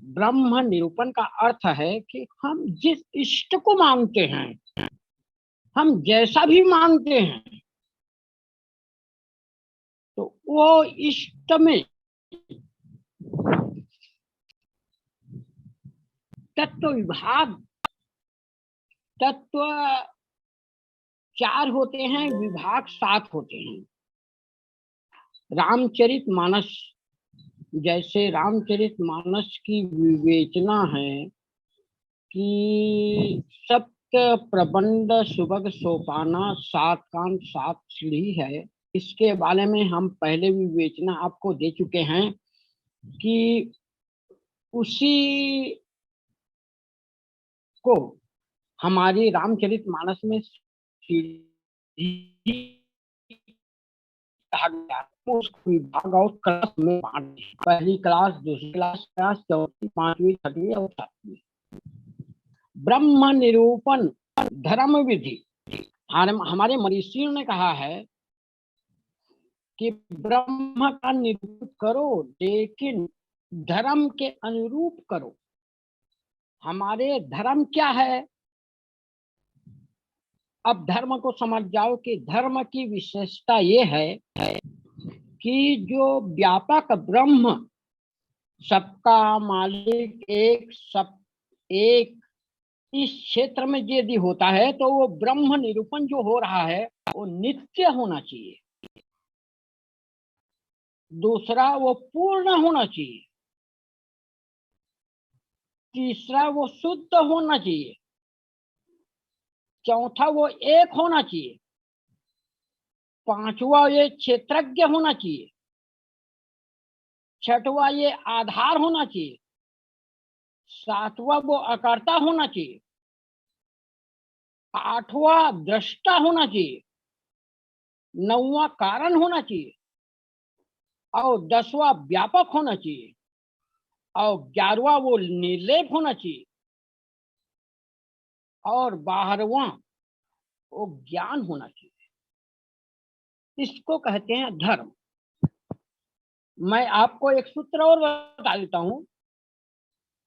ब्रह्म निरूपण का अर्थ है कि हम जिस इष्ट को मानते हैं, हम जैसा भी मानते हैं, तो वो इष्ट में तत्व विभाग, तत्व 4 होते हैं, विभाग 7 होते हैं। रामचरितमानस, जैसे रामचरितमानस की विवेचना है कि सप्त प्रबंध सुबग सोपाना, 7 कांड 7 सीढ़ी है। इसके बारे में हम पहले विवेचना आपको दे चुके हैं कि उसी को हमारी रामचरितमानस में सीढ़ी कहा गया। उसको विभाग और क्लास में बांटे, पहली क्लास, दूसरी क्लास, चौथी, 5वीं, 6वीं और 7वीं। ब्रह्म निरूपण धर्म विधि, हमारे मरीषियों ने कहा है कि ब्रह्म का निरूपण करो, लेकिन धर्म के अनुरूप करो। हमारे धर्म क्या है? अब धर्म को समझ जाओ कि धर्म की विशेषता ये है कि जो व्यापक ब्रह्म, सबका मालिक एक, सब एक, इस क्षेत्र में यदि होता है तो वो ब्रह्म निरूपण जो हो रहा है वो नित्य होना चाहिए। दूसरा, वो पूर्ण होना चाहिए। तीसरा, वो शुद्ध होना चाहिए। चौथा, वो एक होना चाहिए। पांचवा, ये क्षेत्रज्ञ होना चाहिए। छठवा, ये आधार होना चाहिए। सातवां, वो अकर्ता होना चाहिए। आठवां, दृष्टा होना चाहिए। नौवां, कारण होना चाहिए। और 10वां, व्यापक होना चाहिए। और 11वां, वो निर्लेप होना चाहिए। और 12वां, वो ज्ञान होना चाहिए। इसको कहते हैं धर्म। मैं आपको एक सूत्र और बता देता हूं।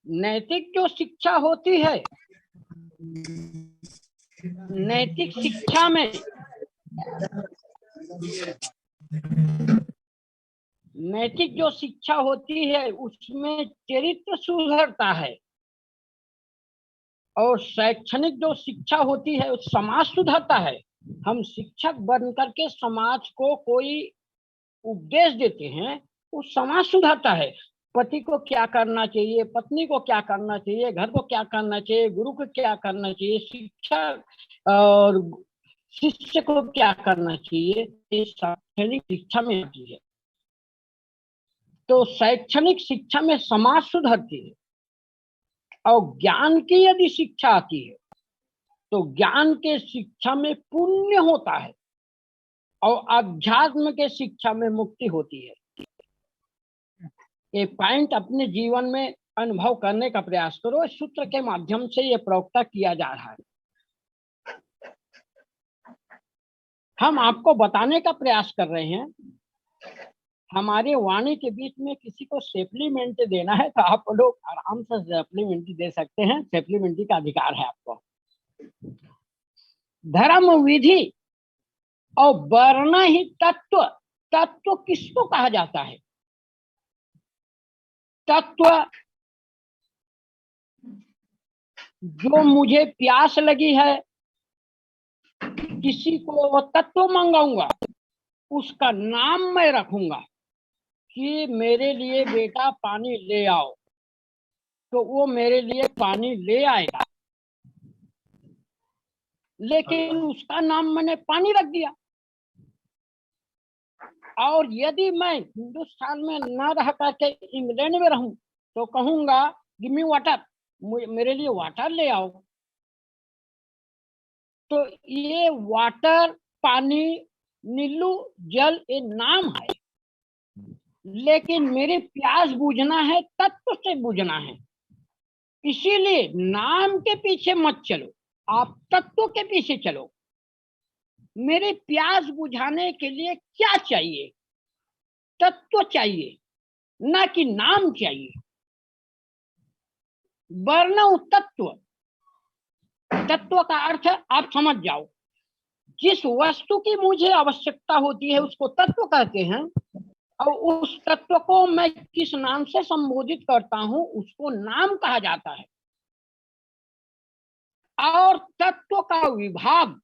नैतिक जो शिक्षा होती है, नैतिक शिक्षा में, नैतिक जो शिक्षा होती है उसमें चरित्र सुधरता है। और शैक्षणिक जो शिक्षा होती है उस समाज सुधरता है। हम शिक्षक बन करके समाज को कोई उपदेश देते हैं, उस समाज सुधरता है। पति को क्या करना चाहिए, पत्नी को क्या करना चाहिए, घर को क्या करना चाहिए, गुरु को क्या करना चाहिए, शिक्षा और शिष्य को क्या करना चाहिए, ये शैक्षणिक शिक्षा में आती है। तो शैक्षणिक शिक्षा में समाज सुधरती है। और ज्ञान की यदि शिक्षा आती है तो ज्ञान के शिक्षा में पुण्य होता है और अध्यात्म के शिक्षा में मुक्ति होती है। ये पॉइंट अपने जीवन में अनुभव करने का प्रयास करो। इस सूत्र के माध्यम से ये प्रवक्ता किया जा रहा है। हम आपको बताने का प्रयास कर रहे हैं। हमारे वाणी के बीच में किसी को सप्लीमेंट देना है तो आप लोग आराम से सप्लीमेंट्री दे सकते हैं। सप्लीमेंट्री का अधिकार है आपको। धर्म विधि और वर्ण ही तत्व। तत्व किसको कहा जाता है? तत्व, जो मुझे प्यास लगी है, किसी को तत्व मंगाऊंगा, उसका नाम मैं रखूंगा कि मेरे लिए बेटा पानी ले आओ, तो वो मेरे लिए पानी ले आएगा। लेकिन उसका नाम मैंने पानी रख दिया। और यदि मैं हिंदुस्तान में न रह करके इंग्लैंड में रहूं तो कहूंगा गिव मी वाटर, मेरे लिए वाटर ले आओ। तो ये वाटर, पानी, नीलू, जल, ये नाम है। लेकिन मेरे प्यास बुझना है, तत्व से बुझना है। इसीलिए नाम के पीछे मत चलो, आप तत्व के पीछे चलो। मेरे प्यास बुझाने के लिए क्या चाहिए? तत्व चाहिए, ना कि नाम चाहिए। वर्ण तत्व, तत्व का अर्थ आप समझ जाओ, जिस वस्तु की मुझे आवश्यकता होती है उसको तत्व कहते हैं, और उस तत्व को मैं किस नाम से संबोधित करता हूं उसको नाम कहा जाता है। और तत्व का विभाग,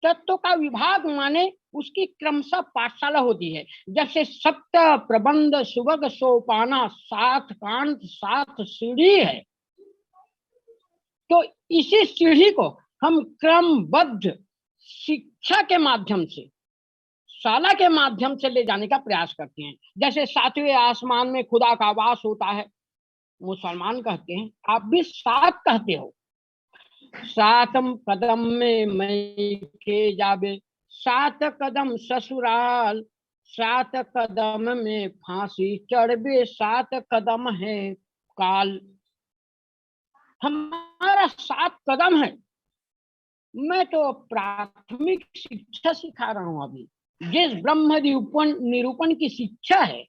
तत्व का विभाग माने उसकी क्रमशः पाठशाला होती है। जैसे सप्त प्रबंध सुभग सोपाना, 7 कांड 7 सीढ़ी है, तो इसी सीढ़ी को हम क्रमबद्ध शिक्षा के माध्यम से, शाला के माध्यम से ले जाने का प्रयास करते हैं। जैसे 7वें आसमान में खुदा का वास होता है, मुसलमान कहते हैं, आप भी 7 कहते हो। 7 कदम में मैं के जाबे, 7 कदम ससुराल, 7 कदम में फांसी चढ़बे, 7 कदम है काल। हमारा 7 कदम है। मैं तो प्राथमिक शिक्षा सिखा रहा हूं अभी। जिस ब्रह्म निरूपण की शिक्षा है,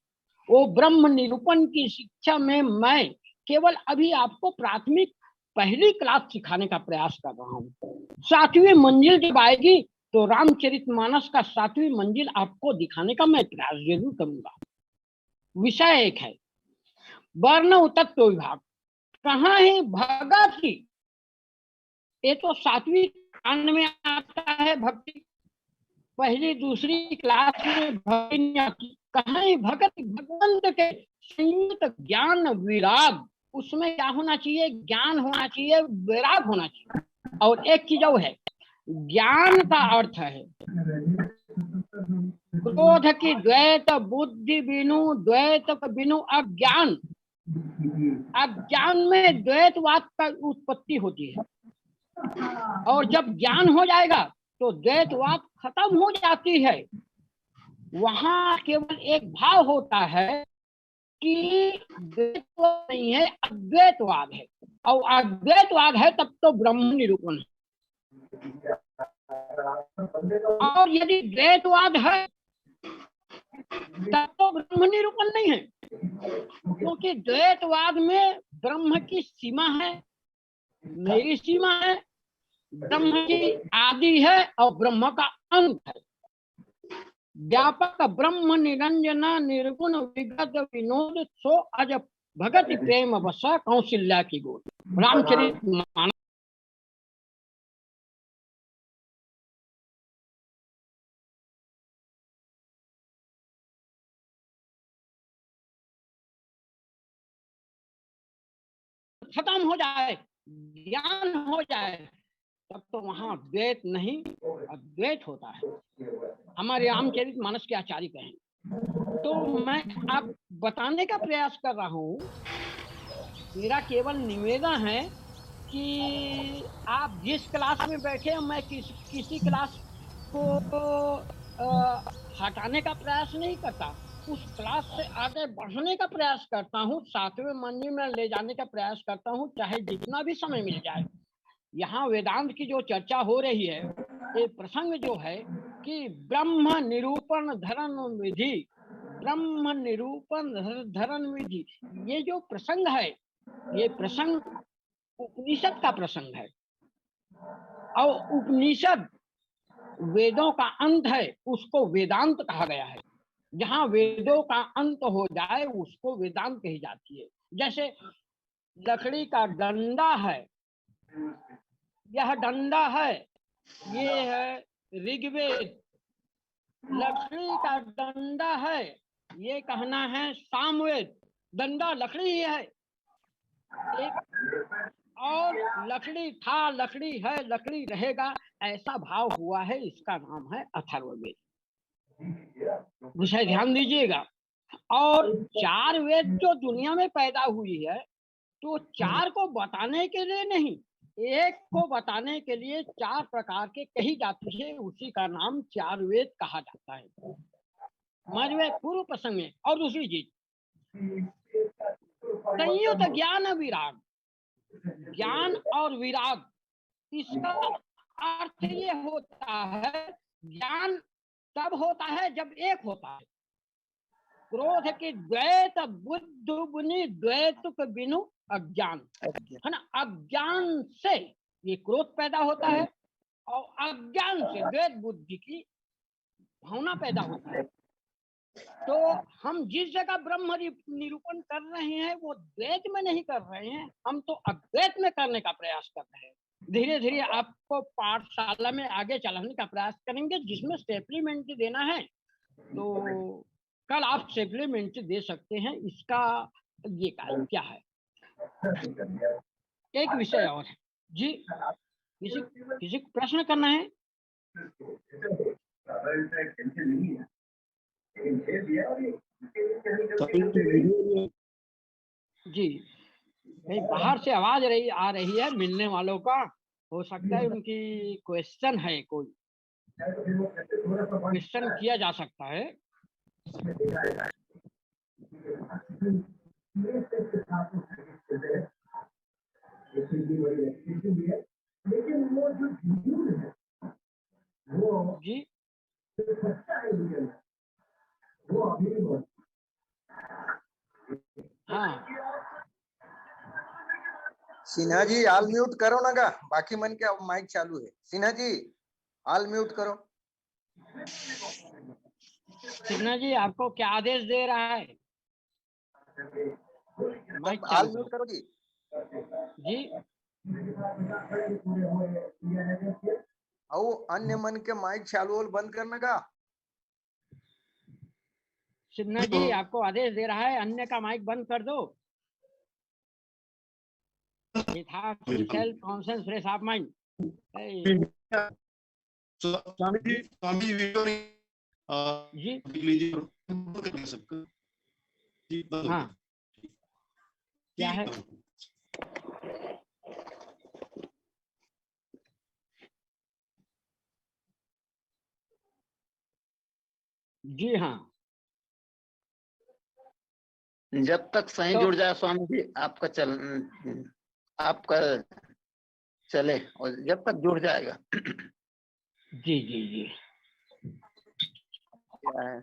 वो ब्रह्म निरूपण की शिक्षा में मैं केवल अभी आपको प्राथमिक पहली क्लास सिखाने का प्रयास कर रहा हूँ। 7वीं मंजिल जब आएगी तो रामचरितमानस का 7वीं मंजिल आपको दिखाने का मैं प्रयास जरूर करूंगा। विषय एक है वर्ण तत्व विभाग। कहाँ है भगत की, ये तो 7वीं कांड में आता है भक्ति, पहली दूसरी क्लास में भक्ति नहीं आती। कहाँ है भगत, भगवंत के संयुक्त ज्ञान विराग, उसमें क्या होना चाहिए, ज्ञान होना चाहिए, विराग होना चाहिए। और एक चीज और है, ज्ञान का अर्थ है क्रोध की द्वैत बुद्धि बिनु, द्वैत बिनु अज्ञान, अज्ञान में द्वैतवाद का उत्पत्ति होती है। और जब ज्ञान हो जाएगा तो द्वैतवाद खत्म हो जाती है। वहां केवल एक भाव होता है कि द्वैतवाद नहीं है, अद्वैतवाद है। और अद्वैतवाद है तब तो ब्रह्म निरूपण है। और यदि द्वैतवाद है तब तो ब्रह्म निरूपण नहीं है, क्योंकि द्वैतवाद में ब्रह्म की सीमा है, मेरी सीमा है, ब्रह्म की आदि है और ब्रह्म का अंत है। व्यापक ब्रह्म निरंजन निर्गुण विगत विनोद, सो अज भगत प्रेम बस कौशल्या की गोद। रामचरितमानस खत्म हो जाए, ज्ञान हो जाए, तब तो वहां द्वैत नहीं अद्वैत होता है। हमारे रामचरितमानस के आचार्य कहें तो मैं आप बताने का प्रयास कर रहा हूँ। मेरा केवल निवेदन है कि आप जिस क्लास में बैठे, मैं किसी क्लास को हटाने का प्रयास नहीं करता, उस क्लास से आगे बढ़ने का प्रयास करता हूँ, 7वें मंजिल में ले जाने का प्रयास करता हूँ, चाहे जितना भी समय मिल जाए। यहाँ वेदांत की जो चर्चा हो रही है, ये प्रसंग जो है कि ब्रह्म निरूपण धरण विधि, ब्रह्म निरूपण धरण विधि, ये जो प्रसंग है, ये प्रसंग उपनिषद का प्रसंग है। और उपनिषद वेदों का अंत है, उसको वेदांत कहा गया है। जहाँ वेदों का अंत हो जाए उसको वेदांत कही जाती है। जैसे लकड़ी का डंडा है, यह डंडा है, ये है ऋग्वेद। लकड़ी का डंडा है, ये कहना है सामवेद। डंडा लकड़ी ही है एक, और लकड़ी था, लकड़ी है, लकड़ी रहेगा, ऐसा भाव हुआ है, इसका नाम है अथर्ववेद। विषय ध्यान दीजिएगा। और 4 वेद जो दुनिया में पैदा हुई है, तो 4 को बताने के लिए नहीं, एक को बताने के लिए 4 प्रकार के कही जाती है, उसी का नाम 4 वेद कहा जाता है। मजवे पूर्व प्रसंग में। और दूसरी चीज, संयुक्त ज्ञान विराग, ज्ञान और विराग, इसका अर्थ ये होता है ज्ञान तब होता है जब एक होता है। क्रोध के द्वैत बुद्धि बुनि द्वैतुक बिनु अज्ञान, है ना। अज्ञान से ये क्रोध पैदा होता है और अज्ञान से द्वैत बुद्धि की भावना पैदा होता है। तो हम जिस जगह ब्रह्म निरूपण कर रहे हैं वो द्वैत में नहीं कर रहे हैं, हम तो अद्वैत में करने का प्रयास कर रहे हैं। धीरे धीरे आपको पाठशाला में आगे चलाने का प्रयास करेंगे, जिसमें सप्लीमेंट देना है तो कल आप सप्लीमेंट दे सकते हैं। इसका ये क्या है, एक विषय और है जी। किसी को प्रश्न करना है? जी, कहीं बाहर से आवाज आ रही है मिलने वालों का, हो सकता है उनकी क्वेश्चन है, कोई क्वेश्चन किया जा सकता है। जी हाँ, सिन्हा जी ऑल म्यूट करो ना का, बाकी मन के माइक चालू है। सिन्हा जी ऑल म्यूट करो। सिन्हा जी आपको क्या आदेश दे रहा है? माइक ऑल म्यूट करो जी। जी आओ अन्य मन के माइक चालू और बंद करने का। सिन्हा जी आपको आदेश दे रहा है अन्य का माइक बंद कर दो। Self conscious fresh of mind. Swami video जी लीजिए सबका जी। हाँ क्या है? जी हाँ, जब तक सही तो जुड़ जाए स्वामी जी आपका चले, और जब तक जुड़ जाएगा। जी जी जी क्या है?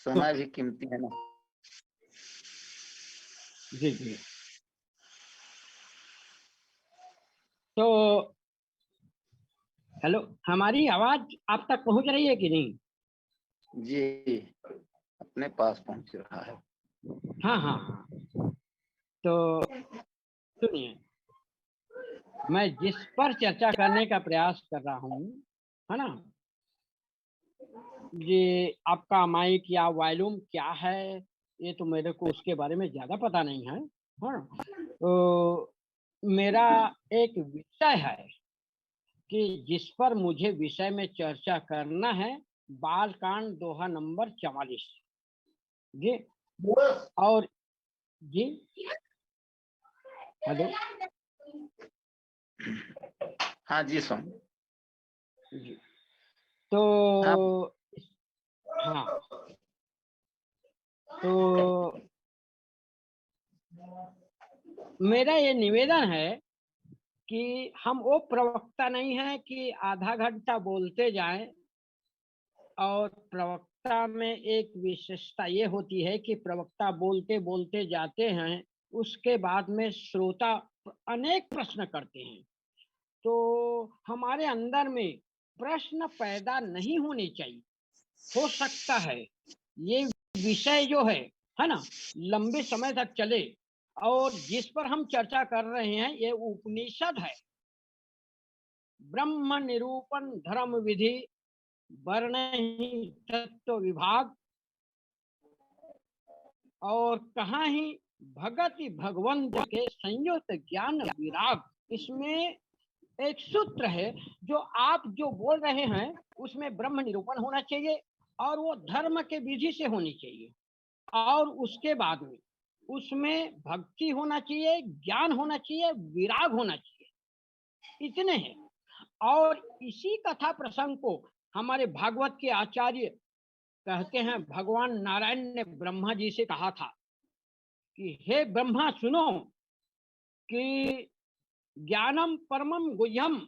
समय भी कीमती है ना। जी जी। तो हेलो, हमारी आवाज आप तक पहुंच रही है कि नहीं? जी अपने पास पहुंच रहा है। हाँ हाँ हाँ। तो सुनिए, मैं जिस पर चर्चा करने का प्रयास कर रहा हूँ, है ना, ये आपका माइक या वॉल्यूम क्या है, ये तो मेरे को उसके बारे में ज्यादा पता नहीं है। हाँ, तो मेरा एक विषय है कि जिस पर मुझे विषय में चर्चा करना है, बालकांड दोहा नंबर 44 जी। और जी हेलो, हाँ जी स्वामी जी। तो हाँ, तो मेरा ये निवेदन है कि हम वो प्रवक्ता नहीं है कि आधा घंटा बोलते जाएं। और प्रवक्ता में एक विशेषता ये होती है कि प्रवक्ता बोलते बोलते जाते हैं, उसके बाद में श्रोता अनेक प्रश्न करते हैं। तो हमारे अंदर में प्रश्न पैदा नहीं होने चाहिए। हो सकता है ये विषय जो है ना, लंबे समय तक चले। और जिस पर हम चर्चा कर रहे हैं ये उपनिषद है, ब्रह्म निरूपण धर्म विधि वर्ण ही तत्व विभाग, और कहाँ ही भगति भगवंत के संयुक्त ज्ञान विराग। इसमें एक सूत्र है, जो आप जो बोल रहे हैं उसमें ब्रह्म निरूपण होना चाहिए, और वो धर्म के विधि से होनी चाहिए, और उसके बाद में उसमें भक्ति होना चाहिए, ज्ञान होना चाहिए, विराग होना चाहिए, इतने हैं। और इसी कथा प्रसंग को हमारे भागवत के आचार्य कहते हैं, भगवान नारायण ने ब्रह्मा जी से कहा था कि हे ब्रह्मा सुनो कि ज्ञानम परमम गुह्यम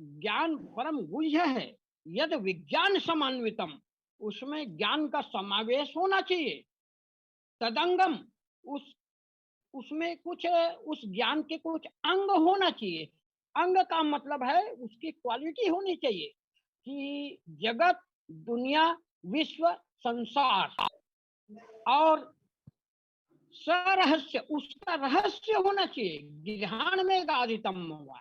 ज्ञान परम गुह्य है, यद विज्ञान समान्वितम, उसमें ज्ञान का समावेश होना चाहिए। तदंगम, उसमें कुछ उस ज्ञान के कुछ अंग होना चाहिए। अंग का मतलब है उसकी क्वालिटी होनी चाहिए कि जगत, दुनिया, विश्व, संसार और सरहस्य, उसका रहस्य होना चाहिए। गिरहाण में गादितम हुआ,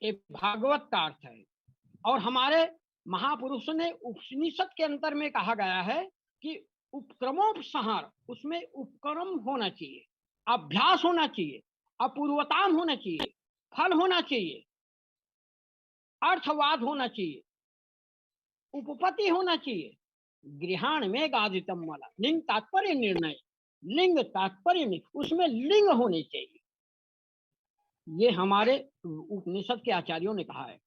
ये भागवत का अर्थ है। और हमारे महापुरुष ने उपनिषद के अंतर में कहा गया है कि उपक्रमोपसंहार, उसमें उपक्रम होना चाहिए, अभ्यास होना चाहिए, अपूर्वताम होना चाहिए, फल होना चाहिए, अर्थवाद होना चाहिए, उपपत्ति होना चाहिए। गृहाण में गादितम वाला लिंग तात्पर्य निर्णय, लिंग तात्पर्य नहीं, उसमें लिंग होने चाहिए। ये हमारे उपनिषद के आचार्यों ने कहा है।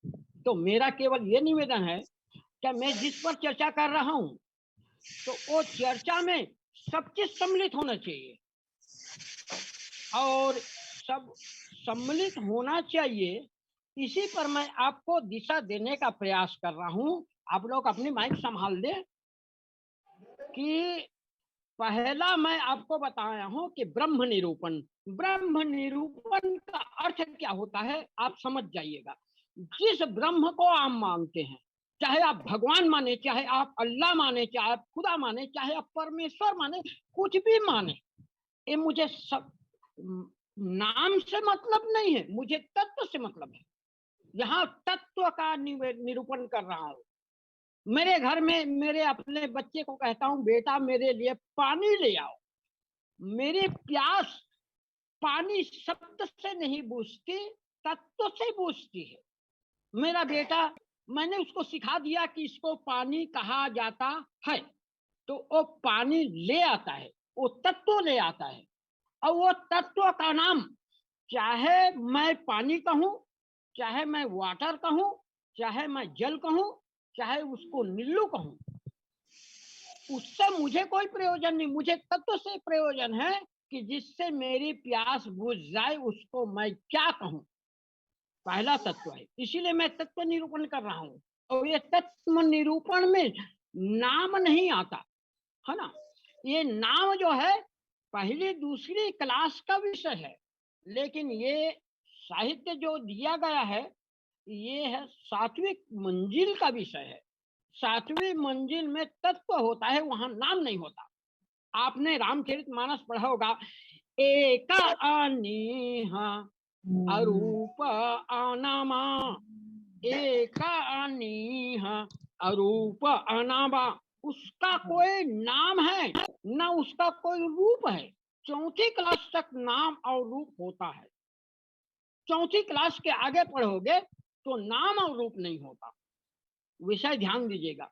तो मेरा केवल ये निवेदन है कि मैं जिस पर चर्चा कर रहा हूं तो वो चर्चा में सब चीज सम्मिलित होना चाहिए और सब सम्मिलित होना चाहिए। इसी पर मैं आपको दिशा देने का प्रयास कर रहा हूं। आप लोग अपनी माइक संभाल दें कि पहला मैं आपको बताया हूं कि ब्रह्म निरूपण। ब्रह्म निरूपण का अर्थ क्या होता है आप समझ जाइएगा। जिस ब्रह्म को आप मानते हैं, चाहे आप भगवान माने, चाहे आप अल्लाह माने, चाहे आप खुदा माने, चाहे आप परमेश्वर माने, कुछ भी माने, ये मुझे सब नाम से मतलब नहीं है, मुझे तत्व से मतलब है। यहाँ तत्व का निरूपण कर रहा हूं। मेरे घर में मेरे अपने बच्चे को कहता हूं, बेटा मेरे लिए पानी ले आओ। मेरी प्यास पानी शब्द से नहीं बूझती, तत्व से बूझती है। मेरा बेटा, मैंने उसको सिखा दिया कि इसको पानी कहा जाता है, तो वो पानी ले आता है, वो तत्व ले आता है। और वो तत्व का नाम, चाहे मैं पानी कहूं, चाहे मैं वाटर कहूं, चाहे मैं जल कहूं, चाहे उसको नीलू कहूं, उससे मुझे कोई प्रयोजन नहीं। मुझे तत्व से प्रयोजन है कि जिससे मेरी प्यास बुझ जाए, उसको मैं क्या कहूं। पहला तत्व है, इसीलिए मैं तत्व निरूपण कर रहा हूं। और ये तत्व निरूपण में नाम नहीं आता है ना। ये नाम जो है पहली दूसरी क्लास का विषय है, लेकिन ये साहित्य जो दिया गया है ये है सातवीं मंजिल का विषय है। सातवीं मंजिल में तत्व होता है, वहां नाम नहीं होता। आपने रामचरितमानस पढ़ा होगा, एक अनीह अरूप अनामा, एक अनीह अरूप अनामा। उसका कोई नाम है ना उसका कोई रूप है। चौथी क्लास तक नाम और रूप होता है, चौथी क्लास के आगे पढ़ोगे तो नाम और रूप नहीं होता। विषय ध्यान दीजिएगा।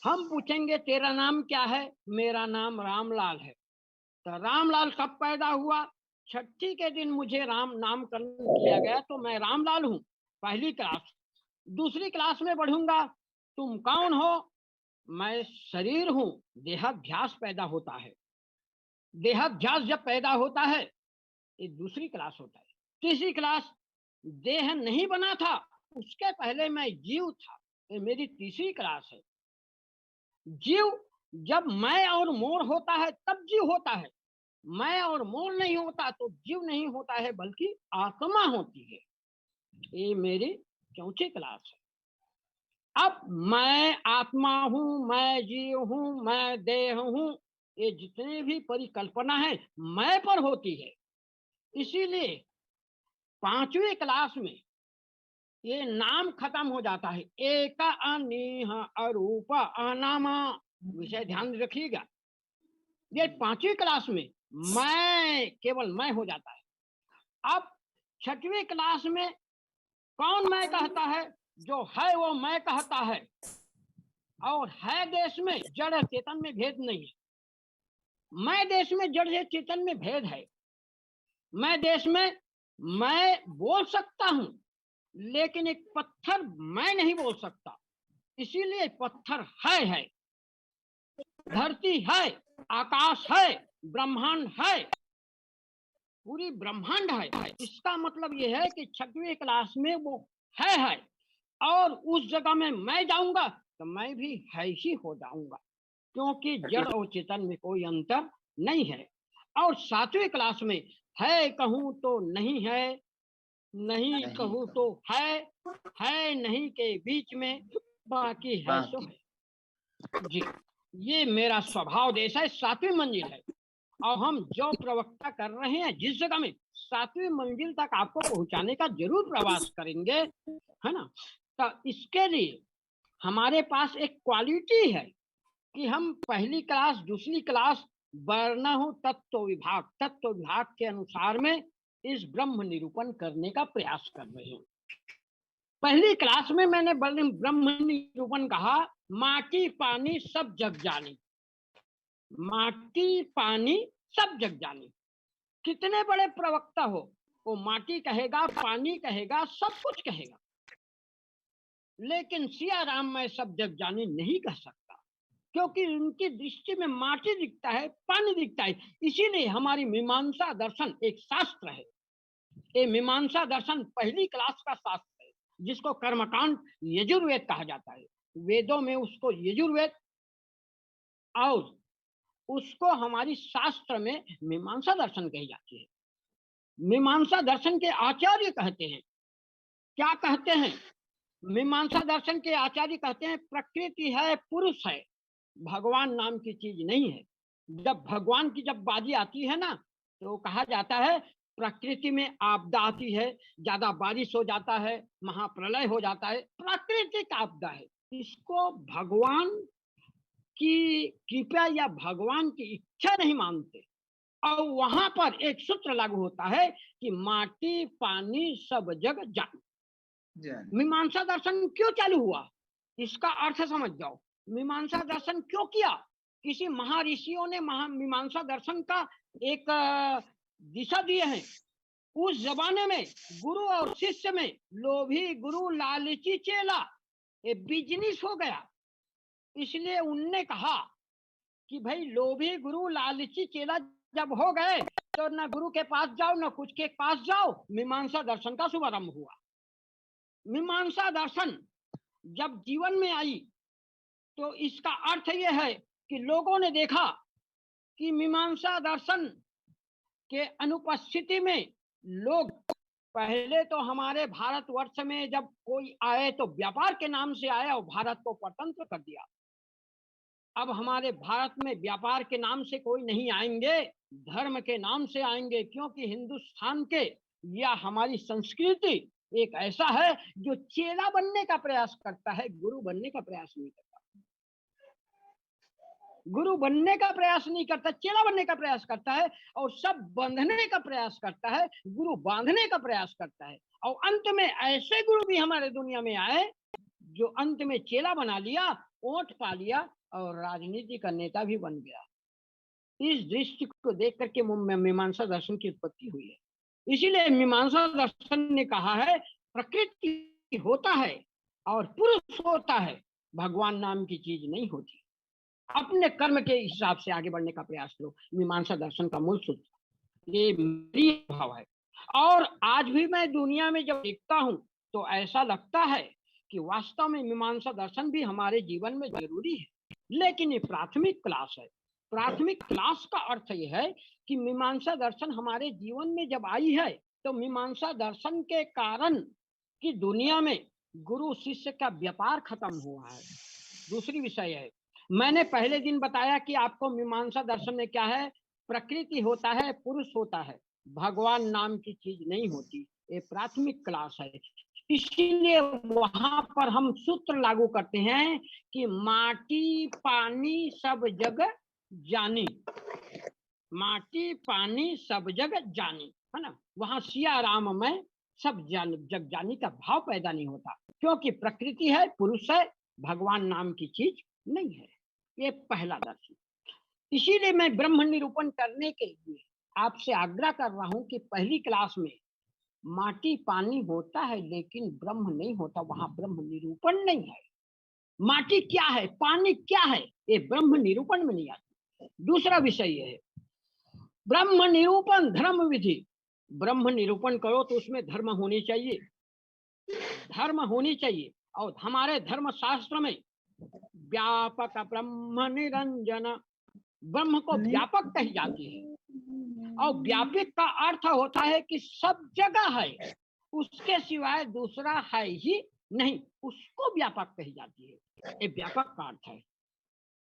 हम पूछेंगे तेरा नाम क्या है, मेरा नाम रामलाल है। तो रामलाल कब पैदा हुआ, छठी के दिन मुझे राम नामकरण किया गया, तो मैं रामलाल हूँ। पहली क्लास। दूसरी क्लास में बढ़ूंगा, तुम कौन हो, मैं शरीर हूँ। देहाध्यास पैदा होता है। देहाध्यास जब पैदा होता है ये दूसरी क्लास होता है। तीसरी क्लास, देह नहीं बना था, उसके पहले मैं जीव था, ये मेरी तीसरी क्लास है। जीव जब मैं और मोर होता है तब जीव होता है। मैं और मोर नहीं होता तो जीव नहीं होता है, बल्कि आत्मा होती है। ये मेरी चौथी क्लास है। अब मैं आत्मा हूं, मैं जीव हूं, मैं देह हूं, ये जितने भी परिकल्पना है मैं पर होती है। इसीलिए पांचवी क्लास में ये नाम खत्म हो जाता है। एक अनीह अरूप अनामा। विषय ध्यान रखिएगा। ये पांचवी क्लास में मैं, केवल मैं हो जाता है। अब छठवीं क्लास में कौन मैं कहता है, जो है वो मैं कहता है। और है देश में, जड़ चेतन में भेद नहीं है। मैं देश में, जड़ चेतन में भेद है। मैं देश में मैं बोल सकता हूं, लेकिन एक पत्थर मैं नहीं बोल सकता। इसीलिए पत्थर है, धरती है, आकाश है, ब्रह्मांड है, पूरी ब्रह्मांड है। इसका मतलब ये है कि 6वीं क्लास में वो है और उस जगह में मैं जाऊंगा तो मैं भी है ही हो जाऊंगा, क्योंकि जड़ और चेतन में कोई अंतर नहीं है। और 7वीं क्लास में है कहूं तो नहीं है, नहीं कहूं तो है नहीं के बीच में बाकी है सो है। जी, ये मेरा स्वभाव देश है, 7वीं मंजिल है। और हम जो प्रवक्ता कर रहे हैं जिस जगह में, 7वीं मंजिल तक आपको पहुंचाने का जरूर प्रयास करेंगे, है ना। तो इसके लिए हमारे पास एक क्वालिटी है कि हम पहली क्लास, दूसरी क्लास वर्ण तत्व विभाग के अनुसार में इस ब्रह्म निरूपण करने का प्रयास कर रहे हैं। पहली क्लास में मैंने ब्रह्म निरूपण कहा, माटी पानी सब जग जानी, माटी पानी सब जग जानी। कितने बड़े प्रवक्ता हो, वो माटी कहेगा, पानी कहेगा, सब कुछ कहेगा, लेकिन सिया राम मैं सब जग जानी नहीं कह सकता, क्योंकि उनकी दृष्टि में माटी दिखता है, पानी दिखता है। इसीलिए हमारी मीमांसा दर्शन एक शास्त्र है। ये मीमांसा दर्शन पहली क्लास का शास्त्र है, जिसको कर्मकांड यजुर्वेद कहा जाता है। वेदों में उसको यजुर्वेद और उसको हमारी शास्त्र में मीमांसा दर्शन कही जाती है। मीमांसा दर्शन के आचार्य कहते हैं, क्या कहते हैं? मीमांसा दर्शन के आचार्य कहते हैं प्रकृति है, पुरुष है, भगवान नाम की चीज नहीं है। जब भगवान की जब बाजी आती है ना, तो कहा जाता है प्रकृति में आपदा आती है, ज्यादा बारिश हो जाता है, महाप्रलय हो जाता है, प्राकृतिक आपदा है। इसको भगवान की कृपा या भगवान की इच्छा नहीं मानते। और वहां पर एक सूत्र लागू होता है कि माटी पानी सब जग जान। मीमांसा दर्शन क्यों चालू हुआ, इसका अर्थ समझ जाओ। मीमांसा दर्शन क्यों किया? किसी महर्षियों ने मीमांसा दर्शन का एक दिशा दिए हैं। उस जमाने में गुरु और शिष्य में लोभी गुरु लालची चेला, ये बिजनेस हो गया। इसलिए उनने कहा कि भाई लोभी गुरु लालची चेला जब हो गए तो न गुरु के पास जाओ न कुछ के पास जाओ। मीमांसा दर्शन का शुभारंभ हुआ। मीमांसा दर्शन जब जीवन में आई तो इसका अर्थ यह है कि लोगों ने देखा कि मीमांसा दर्शन के अनुपस्थिति में लोग, पहले तो हमारे भारतवर्ष में जब कोई आए तो व्यापार के नाम से आया और भारत को परतंत्र कर दिया। अब हमारे भारत में व्यापार के नाम से कोई नहीं आएंगे, धर्म के नाम से आएंगे, क्योंकि हिंदुस्तान के या हमारी संस्कृति एक ऐसा है जो चेला बनने का प्रयास करता है, गुरु बनने का प्रयास नहीं करता। गुरु बनने का प्रयास नहीं करता, चेला बनने का प्रयास करता है, और सब बंधने का प्रयास करता है, गुरु बांधने का प्रयास करता है। और अंत में ऐसे गुरु भी हमारे दुनिया में आए जो अंत में चेला बना लिया, वोट पा लिया और राजनीति का नेता भी बन गया। इस दृष्टि को देख करके मीमांसा दर्शन की उत्पत्ति हुई है। इसीलिए मीमांसा दर्शन ने कहा है प्रकृति होता है और पुरुष होता है, भगवान नाम की चीज नहीं होती। अपने कर्म के हिसाब से आगे बढ़ने का प्रयास करो। मीमांसा दर्शन का मूल सूत्र ये मेरी भाव है। और आज भी मैं दुनिया में जब देखता हूं तो ऐसा लगता है कि वास्तव में मीमांसा दर्शन भी हमारे जीवन में जरूरी है, लेकिन ये प्राथमिक क्लास है। प्राथमिक क्लास का अर्थ यह है कि मीमांसा दर्शन हमारे जीवन में जब आई है तो मीमांसा दर्शन के कारण कि दुनिया में गुरु शिष्य का व्यापार खत्म हुआ है। दूसरी विषय है, मैंने पहले दिन बताया कि आपको मीमांसा दर्शन में क्या है, प्रकृति होता है, पुरुष होता है, भगवान नाम की चीज नहीं होती। ये प्राथमिक क्लास है। इसीलिए वहां पर हम सूत्र लागू करते हैं कि माटी पानी सब जग जानी, माटी पानी सब जग जानी, है ना। वहां सिया राम में सब जग जानी का भाव पैदा नहीं होता, क्योंकि प्रकृति है, पुरुष है, भगवान नाम की चीज नहीं है। ये पहला दर्शन। इसीलिए मैं ब्रह्म निरूपण करने के लिए आपसे आग्रह कर रहा हूं कि पहली क्लास में माटी पानी होता है लेकिन ब्रह्म नहीं होता, वहां ब्रह्म निरूपण नहीं है। माटी क्या है, पानी क्या है, ये ब्रह्म निरूपण में नहीं आता। दूसरा विषय यह है ब्रह्म निरूपण धर्म विधि। ब्रह्म निरूपण करो तो उसमें धर्म होनी चाहिए, धर्म होनी चाहिए। और हमारे धर्म शास्त्र में व्यापक ब्रह्म निरंजन, ब्रह्म को व्यापक कही जाती है। और व्यापक का अर्थ होता है कि सब जगह है, उसके सिवाय दूसरा है ही नहीं, उसको व्यापक कही जाती है। ये व्यापक का अर्थ है,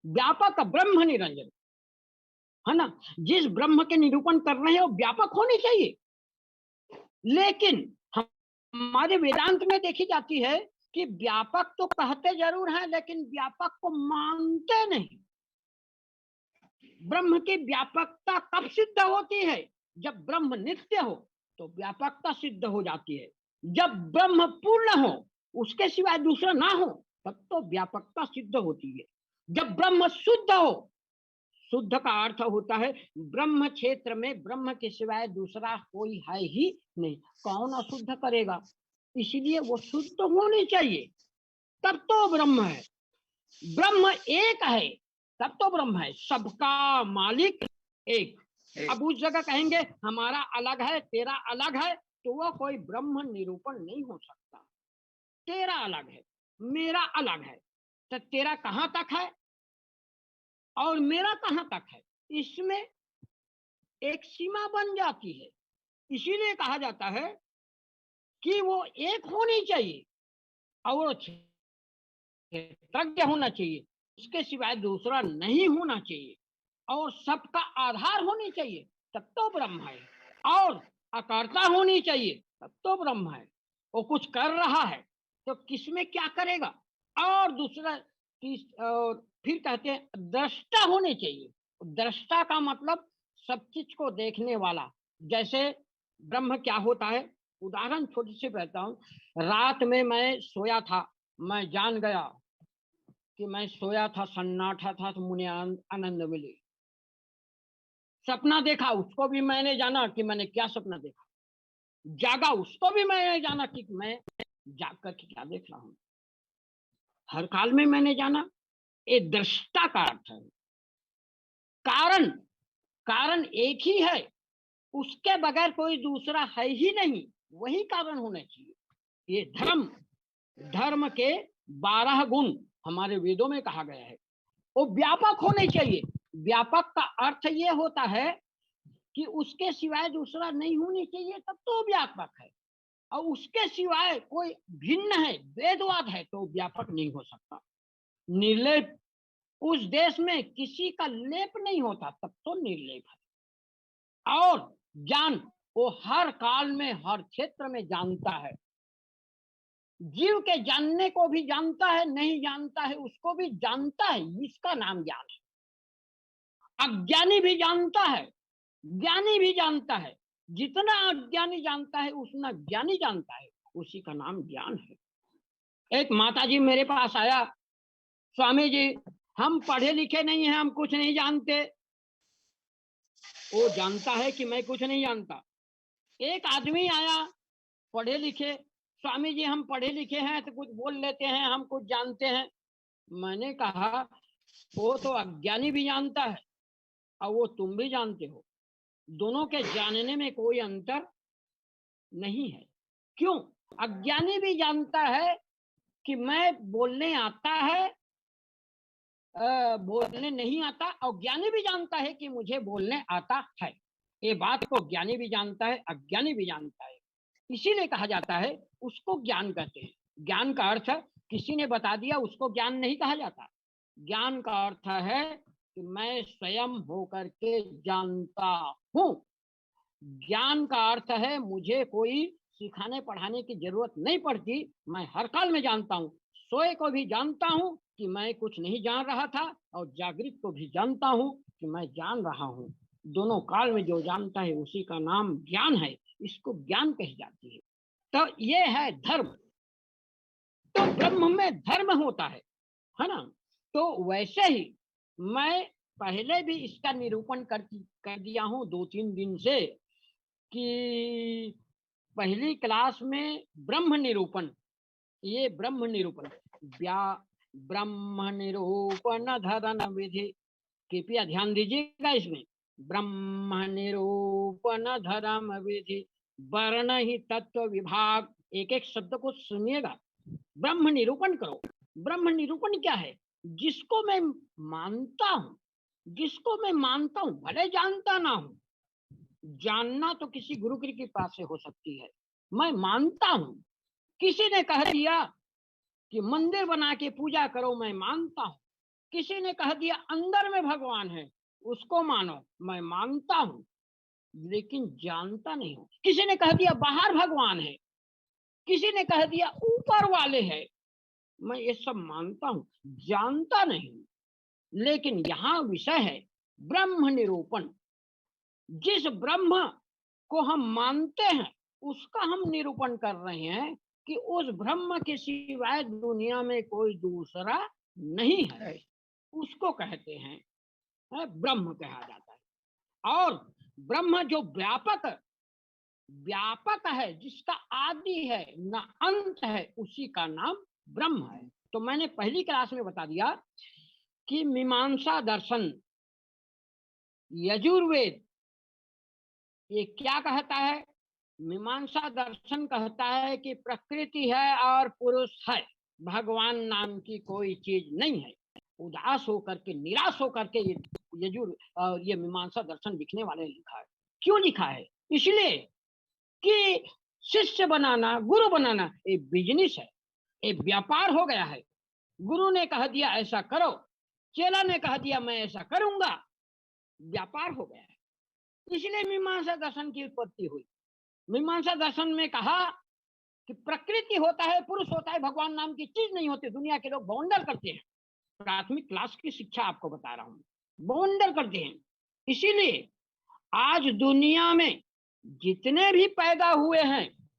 व्यापक ब्रह्म निरंजन, है ना। जिस ब्रह्म के निरूपण कर रहे हैं वो व्यापक होनी चाहिए। लेकिन हमारे वेदांत में देखी जाती है कि व्यापक तो कहते जरूर हैं, लेकिन व्यापक को मानते नहीं। ब्रह्म की व्यापकता कब सिद्ध होती है? जब ब्रह्म नित्य हो तो व्यापकता सिद्ध हो जाती है। जब ब्रह्म पूर्ण हो, उसके सिवाय दूसरा ना हो, तब तो व्यापकता सिद्ध होती है। जब ब्रह्म शुद्ध हो, शुद्ध का अर्थ होता है ब्रह्म क्षेत्र में ब्रह्म के सिवाय दूसरा कोई है ही नहीं, कौन अशुद्ध करेगा? इसलिए वो शुद्ध होनी चाहिए, तब तो ब्रह्म है। ब्रह्म एक है तब तो ब्रह्म है, सबका मालिक एक। अब उस जगह कहेंगे हमारा अलग है, तेरा अलग है, तो वह कोई ब्रह्म निरूपण नहीं हो सकता। तेरा अलग है, मेरा अलग है, तो तेरा कहां तक है और मेरा कहां तक है, इसमें एक सीमा बन जाती है। इसीलिए कहा जाता है कि वो एक होनी चाहिए और क्षेत्रज्ञ होना चाहिए, उसके सिवाय दूसरा नहीं होना चाहिए, और सबका आधार होनी चाहिए, तब तो ब्रह्म है। और अकर्ता होनी चाहिए, तब तो ब्रह्म है। वो कुछ कर रहा है तो किसमें क्या करेगा? और दूसरा और फिर कहते हैं दृष्टा होने चाहिए। दृष्टा का मतलब सब चीज को देखने वाला। जैसे ब्रह्म क्या होता है, उदाहरण छोटी सी कहता हूँ। रात में मैं सोया था, मैं जान गया कि मैं सोया था, सन्नाटा था, तो मुझे आनंद मिले। सपना देखा, उसको भी मैंने जाना कि मैंने क्या सपना देखा। जागा, उसको भी मैंने जाना कि मैं जाग करके क्या देख रहा हूं। हर काल में मैंने जाना। ये दृष्टा का अर्थ है। कारण, कारण एक ही है, उसके बगैर कोई दूसरा है ही नहीं, वही कारण होना चाहिए। ये धर्म, धर्म के 12 गुण हमारे वेदों में कहा गया है, वो व्यापक होने चाहिए। व्यापक का अर्थ ये होता है कि उसके सिवाय दूसरा नहीं होनी चाहिए, तब तो व्यापक है। और उसके सिवाय कोई भिन्न है, वेदवाद है, तो व्यापक नहीं हो सकता। निर्लेप, उस देश में किसी का लेप नहीं होता, तब तो निर्लेप है। और ज्ञान, वो हर काल में हर क्षेत्र में जानता है। जीव के जानने को भी जानता है, नहीं जानता है उसको भी जानता है, इसका नाम ज्ञान है। अज्ञानी भी जानता है, ज्ञानी भी जानता है। जितना अज्ञानी जानता है उतना ज्ञानी जानता है, उसी का नाम ज्ञान है। एक माता जी मेरे पास आया, स्वामी जी हम पढ़े लिखे नहीं हैं, हम कुछ नहीं जानते। वो जानता है कि मैं कुछ नहीं जानता। एक आदमी आया पढ़े लिखे, स्वामी जी हम पढ़े लिखे हैं तो कुछ बोल लेते हैं, हम कुछ जानते हैं। मैंने कहा वो तो अज्ञानी भी जानता है और वो तुम भी जानते हो, दोनों के जानने में कोई अंतर नहीं है। क्यों? अज्ञानी भी जानता है कि मैं बोलने आता है, बोलने नहीं आता, और ज्ञानी भी जानता है कि मुझे बोलने आता है। ये बात को ज्ञानी भी जानता है, अज्ञानी भी जानता है। इसीलिए कहा जाता है उसको ज्ञान कहते हैं। ज्ञान का अर्थ किसी ने बता दिया उसको ज्ञान नहीं कहा जाता। ज्ञान का अर्थ है कि मैं स्वयं होकर के जानता हूं। ज्ञान का अर्थ है मुझे कोई सिखाने पढ़ाने की जरूरत नहीं पड़ती, मैं हर काल में जानता हूँ। सोए को भी जानता हूँ कि मैं कुछ नहीं जान रहा था, और जागृत को भी जानता हूँ कि मैं जान रहा हूँ। दोनों काल में जो जानता है उसी का नाम ज्ञान है, इसको ज्ञान कही जाती है। तो ये है धर्म। तो ब्रह्म में धर्म होता है ना। तो वैसे ही मैं पहले भी इसका निरूपण कर दिया हूँ 2-3 दिन से, कि पहली क्लास में ब्रह्म निरूपण, ये ब्रह्म निरूपण, ब्रह्म निरूपण धरन विधि, कृपया ध्यान दीजिएगा इसमें। ब्रह्म निरूपण धर्म विधि वर्ण ही तत्व विभाग। एक एक शब्द को सुनिएगा। ब्रह्म निरूपण करो। ब्रह्म निरूपण क्या है? जिसको मैं मानता हूं, जिसको मैं मानता हूं, भले जानता ना हूं। जानना तो किसी गुरु की कृपा से हो सकती है। मैं मानता हूं। किसी ने कह दिया कि मंदिर बना के पूजा करो, मैं मानता हूं। किसी ने कह दिया अंदर में भगवान है, उसको मानो, मैं मानता हूं, लेकिन जानता नहीं हूं। किसी ने कह दिया बाहर भगवान है, किसी ने कह दिया ऊपर वाले हैं, मैं ये सब मानता हूं, जानता नहीं। लेकिन यहां विषय है ब्रह्म निरूपण। जिस ब्रह्म को हम मानते हैं उसका हम निरूपण कर रहे हैं कि उस ब्रह्म के सिवाय दुनिया में कोई दूसरा नहीं है। उसको कहते हैं ब्रह्म कहा जाता है। और ब्रह्म जो व्यापक व्यापक है, जिसका आदि है न अंत है, उसी का नाम ब्रह्म है। तो मैंने पहली क्लास में बता दिया कि मीमांसा दर्शन, यजुर्वेद, ये क्या कहता है? मीमांसा दर्शन कहता है कि प्रकृति है और पुरुष है, भगवान नाम की कोई चीज नहीं है। उदास होकर के, निराश होकर के ये यजुर और ये मीमांसा दर्शन लिखने वाले ने लिखा है। क्यों लिखा है? इसलिए कि शिष्य बनाना, गुरु बनाना ये बिजनेस है, ये व्यापार हो गया है। गुरु ने कह दिया ऐसा करो, चेला ने कह दिया मैं ऐसा करूंगा, व्यापार हो गया है। इसलिए मीमांसा दर्शन की उत्पत्ति हुई। मीमांसा दर्शन में कहा कि प्रकृति होता है, पुरुष होता है, भगवान नाम की चीज नहीं होती। दुनिया के लोग बवंडर करते हैं। प्राथमिक क्लास की शिक्षा आपको बता रहा हूं, बवंडर करते हैं। इसीलिए आज दुनिया में जितने भी पैदा हुए हैं,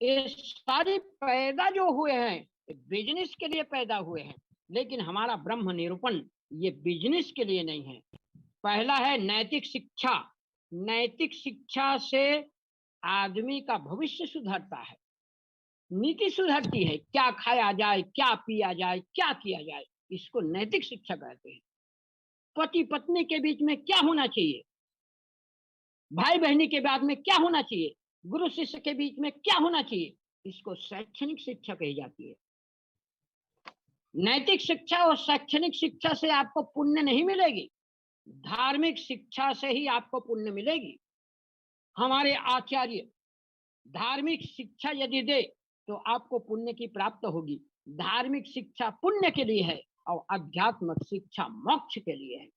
ये सारी पैदा जो हुए हैं बिजनेस के लिए पैदा हुए हैं। लेकिन हमारा ब्रह्म निरूपण ये बिजनेस के लिए नहीं है। पहला है नैतिक शिक्षा। नैतिक शिक्षा से आदमी का भविष्य सुधरता है, नीति सुधरती है। क्या खाया जाए, क्या पिया जाए, क्या किया जाए, इसको नैतिक शिक्षा कहते हैं। पति पत्नी के बीच में क्या होना चाहिए, भाई बहनी के बाद में क्या होना चाहिए, गुरु शिष्य के बीच में क्या होना चाहिए, इसको शैक्षणिक शिक्षा कही जाती है। नैतिक शिक्षा और शैक्षणिक शिक्षा से आपको पुण्य नहीं मिलेगी, धार्मिक शिक्षा से ही आपको पुण्य मिलेगी। हमारे आचार्य धार्मिक शिक्षा यदि दे तो आपको पुण्य की प्राप्त होगी। धार्मिक शिक्षा पुण्य के लिए है और अध्यात्मिक शिक्षा मोक्ष के लिए है।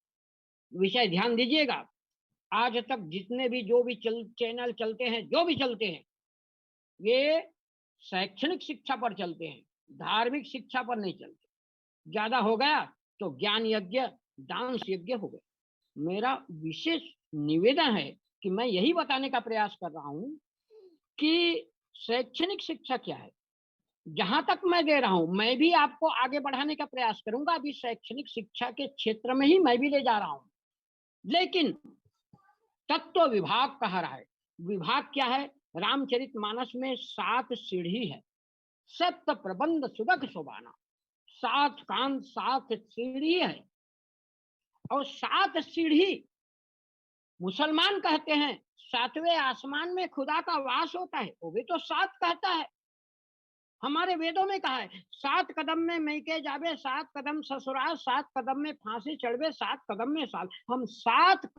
विषय ध्यान दीजिएगा। आज तक जितने भी जो भी चैनल चलते हैं, जो भी चलते हैं, ये शैक्षणिक शिक्षा पर चलते हैं, धार्मिक शिक्षा पर नहीं चलते। ज्यादा हो गया तो ज्ञान यज्ञ, डांस यज्ञ हो गया। मेरा विशेष निवेदन है कि मैं यही बताने का प्रयास कर रहा हूं कि शैक्षणिक शिक्षा क्या है। जहां तक मैं दे रहा हूं, मैं भी आपको आगे बढ़ाने का प्रयास करूंगा। अभी शैक्षणिक शिक्षा के क्षेत्र में ही मैं भी ले जा रहा हूं। लेकिन तत्व विभाग कह रहा है। विभाग क्या है? रामचरितमानस में 7 सीढ़ी है। सत्य प्रबंध सुबह शोभाना, 7 कान, 7 सीढ़ी है। और 7 सीढ़ी मुसलमान कहते हैं 7वें आसमान में खुदा का वास होता है, वो भी तो 7 कहता है। हमारे वेदों में कहा है 7 कदम में मैके जावे, 7 कदम ससुराल, 7 कदम में फांसी चढ़वे, 7 कदम में साल। हम 7